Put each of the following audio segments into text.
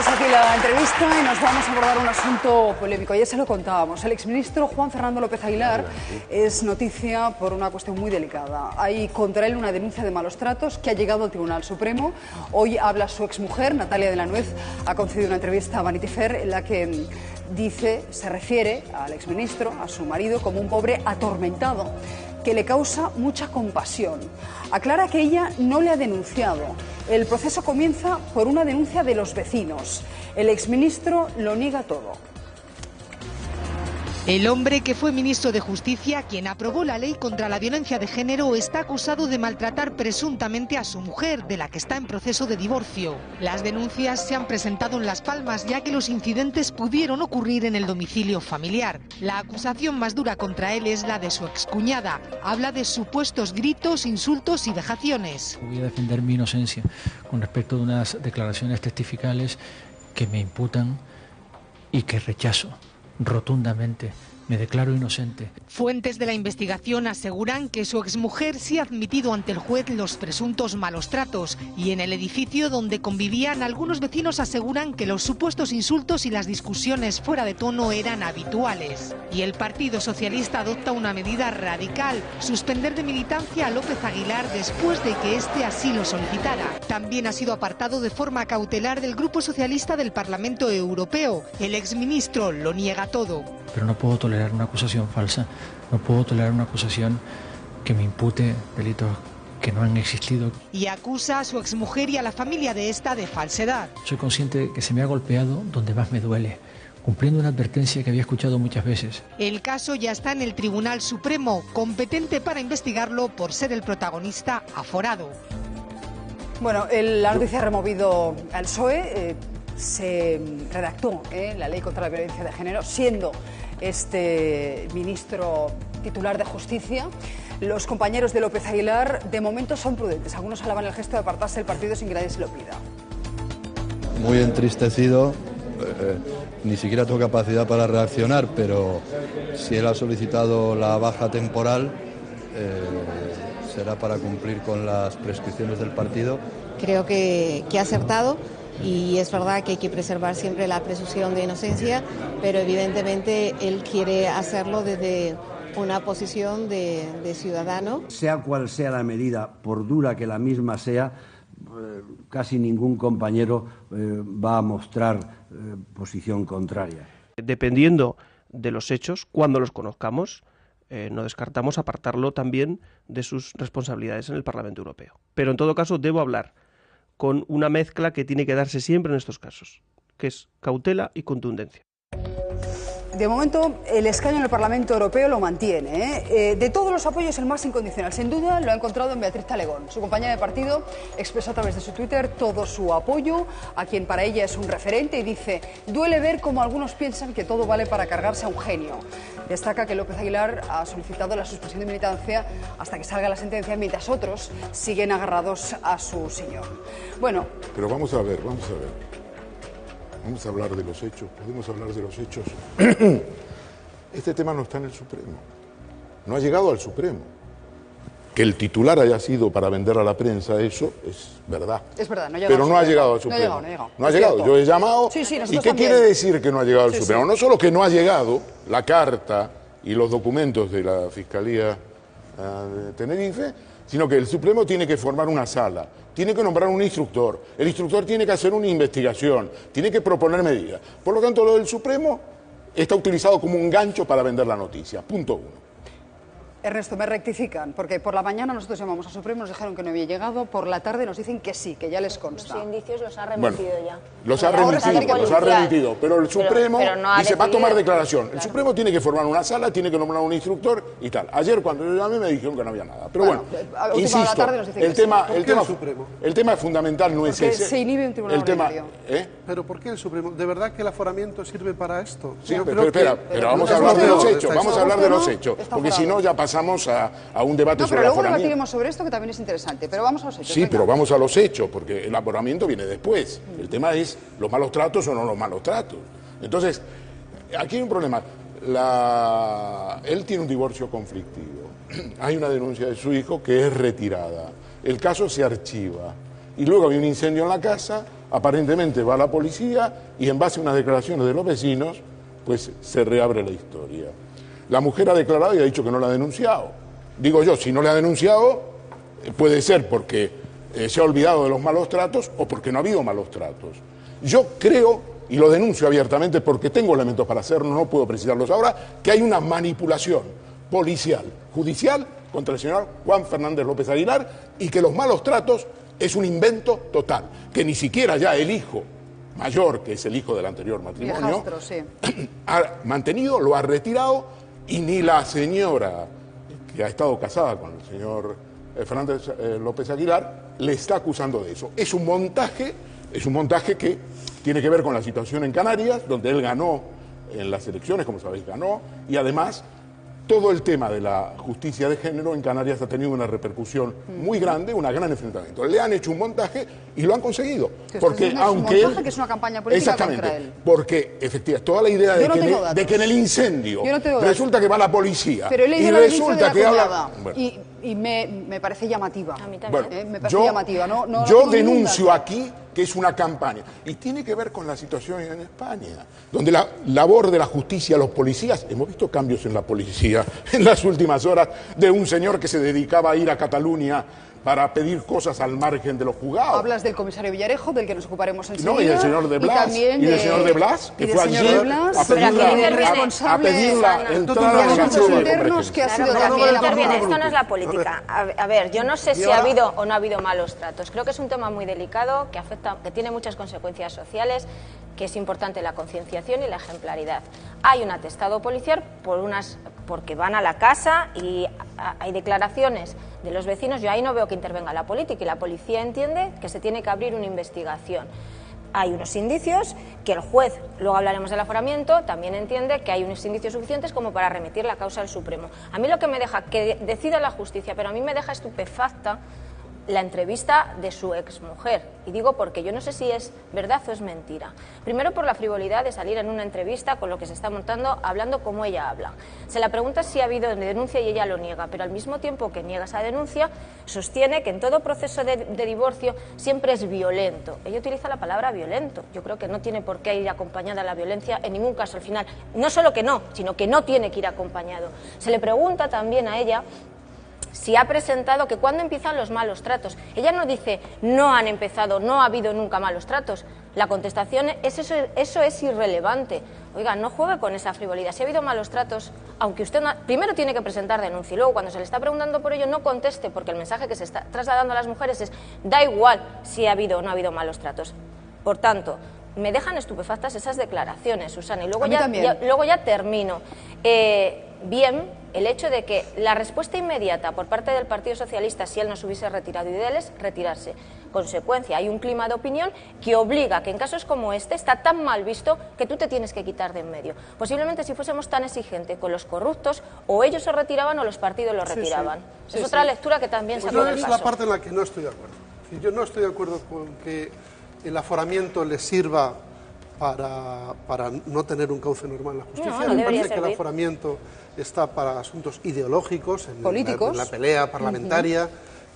Cerramos aquí la entrevista y nos vamos a abordar un asunto polémico. Ayer se lo contábamos. El exministro Juan Fernando López Aguilar es noticia por una cuestión muy delicada. Hay contra él una denuncia de malos tratos que ha llegado al Tribunal Supremo. Hoy habla su exmujer, Natalia de la Nuez, ha concedido una entrevista a Vanity Fair en la que se refiere al exministro, a su marido, como un pobre atormentado, que le causa mucha compasión. Aclara que ella no le ha denunciado. El proceso comienza por una denuncia de los vecinos. El exministro lo niega todo. El hombre que fue ministro de Justicia, quien aprobó la ley contra la violencia de género, está acusado de maltratar presuntamente a su mujer, de la que está en proceso de divorcio. Las denuncias se han presentado en Las Palmas, ya que los incidentes pudieron ocurrir en el domicilio familiar. La acusación más dura contra él es la de su excuñada. Habla de supuestos gritos, insultos y vejaciones. Voy a defender mi inocencia con respecto de unas declaraciones testificales que me imputan y que rechazo rotundamente. Me declaro inocente. Fuentes de la investigación aseguran que su exmujer sí ha admitido ante el juez los presuntos malos tratos, y en el edificio donde convivían algunos vecinos aseguran que los supuestos insultos y las discusiones fuera de tono eran habituales. Y el Partido Socialista adopta una medida radical: suspender de militancia a López Aguilar después de que éste así lo solicitara. También ha sido apartado de forma cautelar del Grupo Socialista del Parlamento Europeo. El exministro lo niega todo. Pero no puedo tolerar una acusación falsa, no puedo tolerar una acusación que me impute delitos que no han existido. Y acusa a su exmujer y a la familia de esta de falsedad. Soy consciente de que se me ha golpeado donde más me duele, cumpliendo una advertencia que había escuchado muchas veces. El caso ya está en el Tribunal Supremo, competente para investigarlo por ser el protagonista aforado. Bueno, la noticia ha removido al PSOE. Se redactó la ley contra la violencia de género, siendo este ministro titular de Justicia. Los compañeros de López Aguilar de momento son prudentes. Algunos alaban el gesto de apartarse del partido sin que nadie se lo pida. Muy entristecido, ni siquiera tengo capacidad para reaccionar, pero si él ha solicitado la baja temporal, será para cumplir con las prescripciones del partido. Creo que ha acertado. Y es verdad que hay que preservar siempre la presunción de inocencia, pero evidentemente él quiere hacerlo desde una posición de ciudadano. Sea cual sea la medida, por dura que la misma sea, casi ningún compañero va a mostrar posición contraria. Dependiendo de los hechos, cuando los conozcamos, no descartamos apartarlo también de sus responsabilidades en el Parlamento Europeo. Pero en todo caso debo hablar con una mezcla que tiene que darse siempre en estos casos, que es cautela y contundencia. De momento, el escaño en el Parlamento Europeo lo mantiene. De todos los apoyos, el más incondicional, sin duda, lo ha encontrado en Beatriz Talegón. Su compañera de partido expresó a través de su Twitter todo su apoyo a quien para ella es un referente y dice: duele ver cómo algunos piensan que todo vale para cargarse a un genio. Destaca que López Aguilar ha solicitado la suspensión de militancia hasta que salga la sentencia, mientras otros siguen agarrados a su señor. Bueno. Pero vamos a ver. Vamos a hablar de los hechos, podemos hablar de los hechos. Este tema no está en el Supremo, no ha llegado al Supremo. Que el titular haya sido para vender a la prensa, eso es verdad. Es verdad, no ha llegado. Pero no ha llegado al Supremo. No ha llegado. Yo he llamado. Sí, ¿Y qué también quiere decir que no ha llegado al Supremo? Sí. No solo que no ha llegado, la carta y los documentos de la Fiscalía de Tenerife, sino que el Supremo tiene que formar una sala, tiene que nombrar un instructor, el instructor tiene que hacer una investigación, tiene que proponer medidas. Por lo tanto, lo del Supremo está utilizado como un gancho para vender la noticia. Punto uno. Ernesto, me rectifican, porque por la mañana nosotros llamamos al Supremo, nos dijeron que no había llegado, por la tarde nos dicen que sí, que ya les consta. Los indicios los ha remitido ya. Los ha remitido, pero el Supremo dice, va a tomar declaración. El Supremo tiene que formar una sala, tiene que nombrar un instructor y tal. Ayer cuando yo llamé me dijeron que no había nada. Pero bueno, insisto, el tema fundamental no es ese. Se inhibe un tribunal ordinario. ¿Pero por qué el Supremo? ¿De verdad que el aforamiento sirve para esto? Sí, pero vamos a hablar de los hechos, vamos a hablar de los hechos, porque si no ya pasamos a un debate sobre el aforamiento. Pero luego debatiremos sobre esto, que también es interesante, pero vamos a los hechos. Sí, pero vamos a los hechos, porque el aforamiento viene después. El tema es los malos tratos o no los malos tratos. Entonces, aquí hay un problema. Él tiene un divorcio conflictivo. Hay una denuncia de su hijo que es retirada. El caso se archiva. Y luego hay un incendio en la casa, Aparentemente va la policía y en base a unas declaraciones de los vecinos, pues se reabre la historia. La mujer ha declarado y ha dicho que no la ha denunciado. Digo yo, si no la ha denunciado, puede ser porque se ha olvidado de los malos tratos o porque no ha habido malos tratos. Yo creo, y lo denuncio abiertamente porque tengo elementos para hacerlo, no puedo precisarlos ahora, que hay una manipulación policial, judicial, contra el señor Juan Fernández López Aguilar y que los malos tratos es un invento total, que ni siquiera ya el hijo mayor, que es el hijo del anterior matrimonio, Viejastro, sí, ha mantenido, lo ha retirado, y ni la señora que ha estado casada con el señor Fernández López Aguilar le está acusando de eso. Es un montaje que tiene que ver con la situación en Canarias, donde él ganó en las elecciones, como sabéis, ganó, y además todo el tema de la justicia de género en Canarias ha tenido una repercusión muy grande, un gran enfrentamiento. Le han hecho un montaje y lo han conseguido. Porque aunque es un montaje que es una campaña política contra él. Porque efectivamente toda la idea de que en el incendio resulta que va la policía y resulta que habla... Bueno. Y me parece llamativa. A mí también. Bueno, me parece llamativa. Yo denuncio aquí que es una campaña. Y tiene que ver con la situación en España, donde la labor de la justicia, los policías, hemos visto cambios en la policía en las últimas horas, de un señor que se dedicaba a ir a Cataluña para pedir cosas al margen de los juzgados. Hablas del comisario Villarejo, del que nos ocuparemos enseguida. No, y del señor de Blas. Y del señor de Blas, que fue allí a pedir la entrada de los internos, que ha sido también... Esto no es la política. A ver, yo no sé si ha habido o no ha habido malos tratos. Creo que es un tema muy delicado, que afecta, que tiene muchas consecuencias sociales, que es importante la concienciación y la ejemplaridad. Hay un atestado policial porque van a la casa y hay declaraciones de los vecinos. Yo ahí no veo que intervenga la política y la policía entiende que se tiene que abrir una investigación. Hay unos indicios que el juez, luego hablaremos del aforamiento, también entiende que hay unos indicios suficientes como para remitir la causa al Supremo. A mí lo que me deja, que decida la justicia, pero a mí me deja estupefacta la entrevista de su exmujer. Y digo porque yo no sé si es verdad o es mentira. Primero por la frivolidad de salir en una entrevista con lo que se está montando, hablando como ella habla. Se la pregunta si ha habido denuncia y ella lo niega, pero al mismo tiempo que niega esa denuncia, sostiene que en todo proceso de divorcio siempre es violento. Ella utiliza la palabra violento. Yo creo que no tiene por qué ir acompañada la violencia en ningún caso al final. No solo que no, sino que no tiene que ir acompañado. Se le pregunta también a ella si ha presentado que cuándo empiezan los malos tratos. Ella no dice no han empezado, no ha habido nunca malos tratos. La contestación es eso es irrelevante. Oiga, no juegue con esa frivolidad. Si ha habido malos tratos, aunque usted primero tiene que presentar denuncia y luego cuando se le está preguntando por ello no conteste, porque el mensaje que se está trasladando a las mujeres es da igual si ha habido o no ha habido malos tratos. Por tanto, me dejan estupefactas esas declaraciones, Susana, y luego ya termino. Bien, el hecho de que la respuesta inmediata por parte del Partido Socialista, si él no se hubiese retirado y de él, es retirarse. Consecuencia, hay un clima de opinión que obliga que en casos como este está tan mal visto que tú te tienes que quitar de en medio. Posiblemente si fuésemos tan exigentes con los corruptos, o ellos se retiraban o los partidos los retiraban. Es otra lectura que también se puede pasar. Es la parte en la que no estoy de acuerdo. Yo no estoy de acuerdo con que el aforamiento les sirva para no tener un cauce normal en la justicia. Me parece que el aforamiento está para asuntos ideológicos, en la pelea parlamentaria,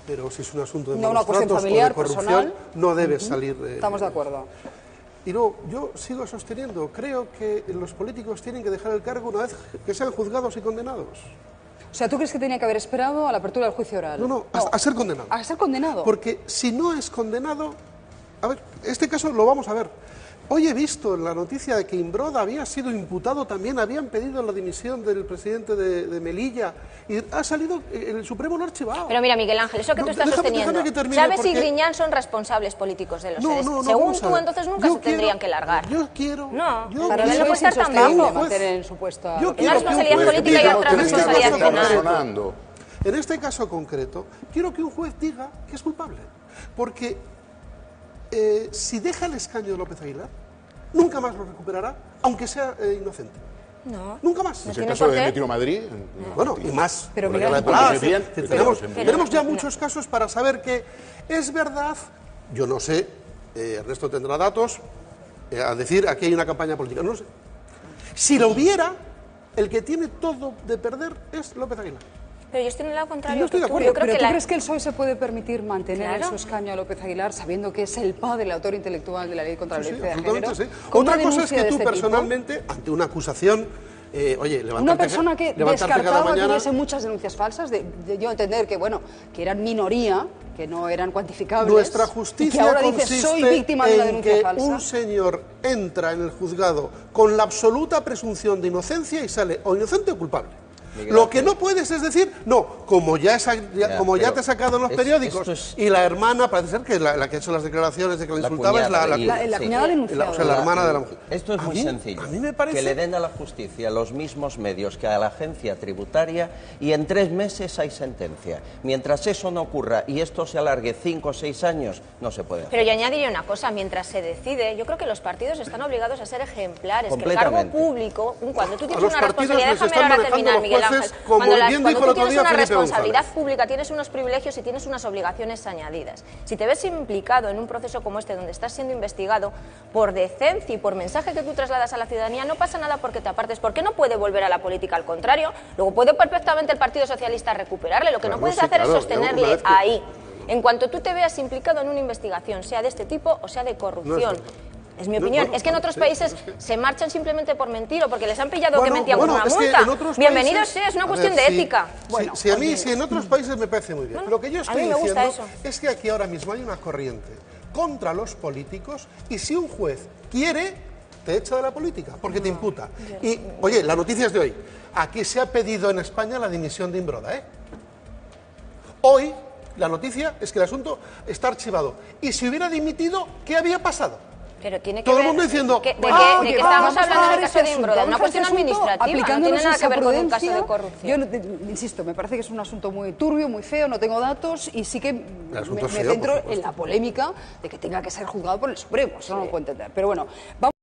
pero si es un asunto de malos tratos o de corrupción, personal, no debe salir. Estamos de acuerdo. Y luego, yo sigo sosteniendo, creo que los políticos tienen que dejar el cargo una vez que sean juzgados y condenados. O sea, ¿tú crees que tenía que haber esperado a la apertura del juicio oral? No, a ser condenado. ¿A ser condenado? Porque si no es condenado... A ver, este caso lo vamos a ver. Hoy he visto en la noticia de que Imbroda había sido imputado también, habían pedido la dimisión del presidente de Melilla y ha salido, el Supremo lo ha archivado. Pero mira, Miguel Ángel, eso que tú estás sosteniendo, Chávez y Griñán son responsables políticos de los seres. Según tú, entonces nunca se tendrían que largar. Yo quiero... No, para mí no puede estar tan bajo. Mantener en su puesto. Una responsabilidad política y otra responsabilidad penal. En este caso concreto, quiero que un juez diga que es culpable, porque... si deja el escaño de López Aguilar, nunca más lo recuperará, aunque sea inocente. No. Nunca más. ¿Es el caso de Demetrio Madrid? Bueno, y más. Pero tenemos ya muchos casos para saber que es verdad, yo no sé, Ernesto tendrá datos, a decir aquí hay una campaña política, no sé. Si lo hubiera, el que tiene todo de perder es López Aguilar. Pero yo estoy en el lado contrario. Yo estoy de acuerdo. Yo creo que ¿tú crees que el PSOE se puede permitir mantener en su escaño a López Aguilar sabiendo que es el padre, el autor intelectual de la ley contra la violencia de género? Sí. Otra cosa es que tú personalmente, ante una acusación, oye, levantarte una persona que descartaba que hubiese muchas denuncias falsas, de yo entender que, bueno, que eran minoría, que no eran cuantificables. Nuestra justicia y que ahora dice, soy víctima de una denuncia falsa. Un señor entra en el juzgado con la absoluta presunción de inocencia y sale o inocente o culpable. Miguel, lo que no puedes es decir, no, como ya te ha sacado en los periódicos y la hermana, parece ser que la que ha hecho las declaraciones de que la insultaba es la cuñada denunciada. O sea, la hermana de la mujer. Esto es muy sencillo. A mí me parece... Que le den a la justicia los mismos medios que a la agencia tributaria y en 3 meses hay sentencia. Mientras eso no ocurra y esto se alargue 5 o 6 años, no se puede hacer. Pero yo añadiría una cosa, mientras se decide, yo creo que los partidos están obligados a ser ejemplares, que el cargo público, cuando tú tienes una responsabilidad, déjame ahora terminar, Miguel Ángel, cuando tú tienes una responsabilidad pública, tienes unos privilegios y tienes unas obligaciones añadidas. Si te ves implicado en un proceso como este, donde estás siendo investigado, por decencia y por mensaje que tú trasladas a la ciudadanía, no pasa nada porque te apartes. ¿Por qué no puede volver a la política? Al contrario, luego puede perfectamente el Partido Socialista recuperarle. Lo que no puedes hacer es sostenerle ahí. En cuanto tú te veas implicado en una investigación, sea de este tipo o sea de corrupción. Es mi opinión. Es que en otros países se marchan simplemente por mentir o porque les han pillado que mentían por una multa. Bienvenido sea, es una cuestión de ética. Si en otros países me parece muy bien. Lo que yo estoy diciendo es que aquí ahora mismo hay una corriente contra los políticos y si un juez quiere, te echa de la política porque te imputa. Y, oye, la noticia es de hoy. Aquí se ha pedido en España la dimisión de Imbroda, ¿eh? Hoy la noticia es que el asunto está archivado. Y si hubiera dimitido, ¿qué había pasado? Pero tiene que todo ver, el mundo diciendo... ¿De qué estamos hablando en el caso de Imbroda? Una cuestión administrativa, no tiene nada que ver con un caso de corrupción. Yo insisto, me parece que es un asunto muy turbio, muy feo, no tengo datos y sí que me centro en la polémica de que tenga que ser juzgado por el Supremo, eso no lo puedo entender. Pero bueno, vamos